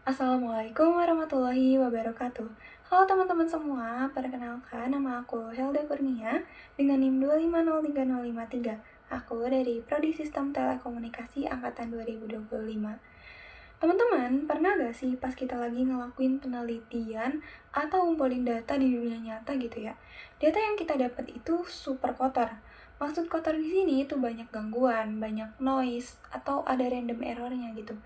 Assalamualaikum warahmatullahi wabarakatuh. Halo teman-teman semua, perkenalkan nama aku Helda Kurnia dengan NIM 2503053. Aku dari Prodi Sistem Telekomunikasi Angkatan 2025. Teman-teman, pernah gak sih pas kita lagi ngelakuin penelitian atau ngumpulin data di dunia nyata gitu ya? Data yang kita dapat itu super kotor. Maksud kotor di sini itu banyak gangguan, banyak noise, atau ada random errornya gitu.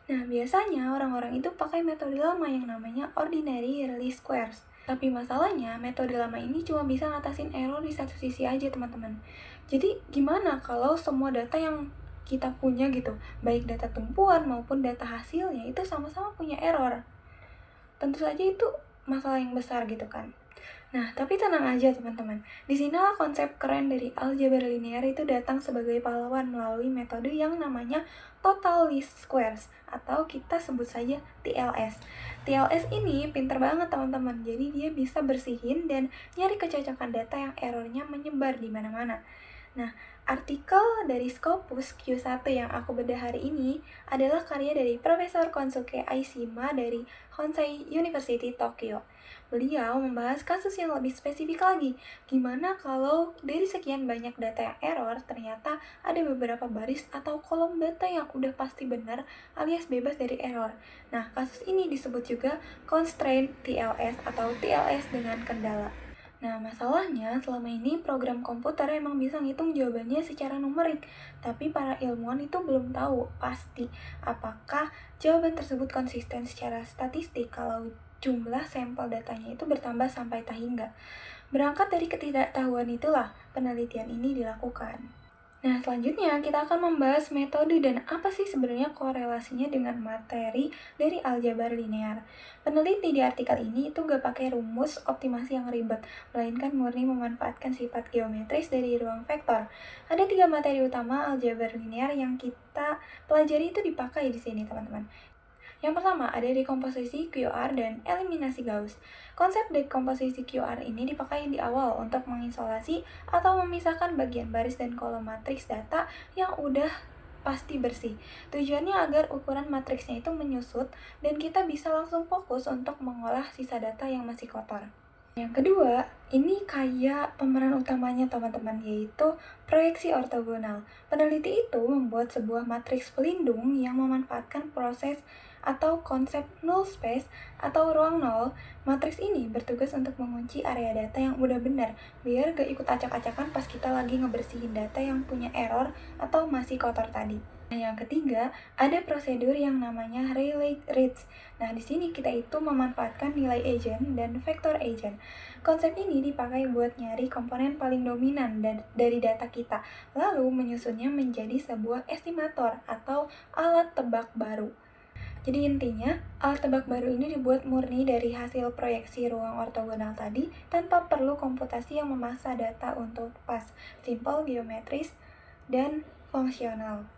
Nah, biasanya orang-orang itu pakai metode lama yang namanya ordinary least squares. Tapi masalahnya, metode lama ini cuma bisa ngatasin error di satu sisi aja, teman-teman. Jadi, gimana kalau semua data yang kita punya gitu, baik data tumpuan maupun data hasilnya itu sama-sama punya error? Tentu saja itu masalah yang besar gitu kan. Nah, tapi tenang aja teman-teman. Di sinilah konsep keren dari aljabar linear itu datang sebagai pahlawan melalui metode yang namanya total least squares atau kita sebut saja TLS. TLS ini pinter banget teman-teman. Jadi dia bisa bersihin dan nyari kecocokan data yang errornya menyebar di mana-mana. Nah, artikel dari Scopus Q1 yang aku bedah hari ini adalah karya dari Profesor Konsuke Aishima dari Honsei University Tokyo. Beliau membahas kasus yang lebih spesifik lagi. Gimana kalau dari sekian banyak data yang error, ternyata ada beberapa baris atau kolom data yang udah pasti benar alias bebas dari error. Nah, kasus ini disebut juga constraint TLS atau TLS dengan kendala. Nah, masalahnya selama ini program komputer emang bisa ngitung jawabannya secara numerik, tapi para ilmuwan itu belum tahu pasti apakah jawaban tersebut konsisten secara statistik kalau jumlah sampel datanya itu bertambah sampai tak hingga. Berangkat dari ketidaktahuan itulah penelitian ini dilakukan. Nah, selanjutnya kita akan membahas metode dan apa sih sebenarnya korelasinya dengan materi dari aljabar linear. Peneliti di artikel ini itu gak pakai rumus optimasi yang ribet, melainkan murni memanfaatkan sifat geometris dari ruang vektor. Ada 3 materi utama aljabar linear yang kita pelajari itu dipakai di sini, teman-teman. Yang pertama, ada dekomposisi QR dan eliminasi Gauss. Konsep dekomposisi QR ini dipakai di awal untuk mengisolasi atau memisahkan bagian baris dan kolom matriks data yang udah pasti bersih. Tujuannya agar ukuran matriksnya itu menyusut dan kita bisa langsung fokus untuk mengolah sisa data yang masih kotor. Yang kedua, ini kayak pemeran utamanya teman-teman, yaitu proyeksi ortogonal. Peneliti itu membuat sebuah matriks pelindung yang memanfaatkan proses atau konsep null space atau ruang nol. Matriks ini bertugas untuk mengunci area data yang udah benar, biar gak ikut acak-acakan pas kita lagi ngebersihin data yang punya error atau masih kotor tadi. Nah, yang ketiga, ada prosedur yang namanya Rayleigh-Ritz. Nah, di sini kita itu memanfaatkan nilai agent dan vektor agent. Konsep ini dipakai buat nyari komponen paling dominan dari data kita, lalu menyusunnya menjadi sebuah estimator atau alat tebak baru. Jadi intinya, alat tebak baru ini dibuat murni dari hasil proyeksi ruang ortogonal tadi tanpa perlu komputasi yang memaksa data untuk pas, simple, geometris, dan fungsional.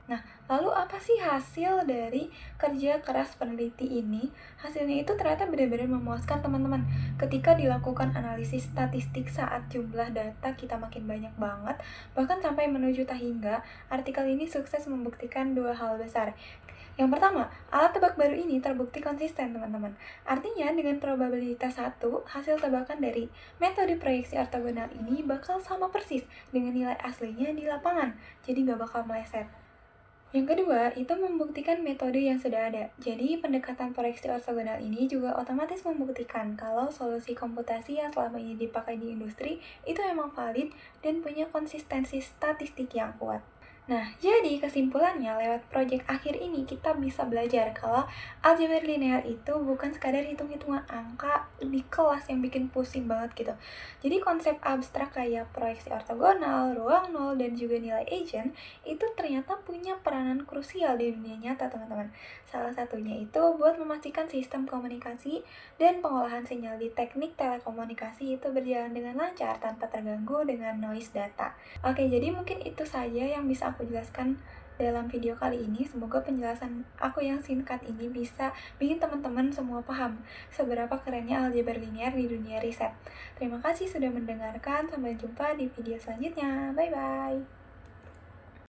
Nah, lalu apa sih hasil dari kerja keras peneliti ini? Hasilnya itu ternyata benar-benar memuaskan teman-teman. Ketika dilakukan analisis statistik saat jumlah data kita makin banyak banget, bahkan sampai menuju tak hingga, artikel ini sukses membuktikan dua hal besar. Yang pertama, alat tebak baru ini terbukti konsisten, teman-teman. Artinya, dengan probabilitas 1, hasil tebakan dari metode proyeksi ortogonal ini bakal sama persis dengan nilai aslinya di lapangan, jadi nggak bakal meleset. Yang kedua, itu membuktikan metode yang sudah ada. Jadi, pendekatan proyeksi ortogonal ini juga otomatis membuktikan kalau solusi komputasi yang selama ini dipakai di industri itu memang valid dan punya konsistensi statistik yang kuat. Nah, jadi kesimpulannya lewat proyek akhir ini kita bisa belajar kalau aljabar linear itu bukan sekadar hitung-hitungan angka di kelas yang bikin pusing banget gitu. Jadi konsep abstrak kayak proyeksi ortogonal, ruang nol, dan juga nilai agent itu ternyata punya peranan krusial di dunia nyata, teman-teman. Salah satunya itu buat memastikan sistem komunikasi dan pengolahan sinyal di teknik telekomunikasi itu berjalan dengan lancar tanpa terganggu dengan noise data. Oke, jadi mungkin itu saja yang bisa aku jelaskan dalam video kali ini. Semoga penjelasan aku yang singkat ini bisa bikin teman-teman semua paham seberapa kerennya aljabar linear di dunia riset. Terima kasih sudah mendengarkan, sampai jumpa di video selanjutnya. Bye-bye.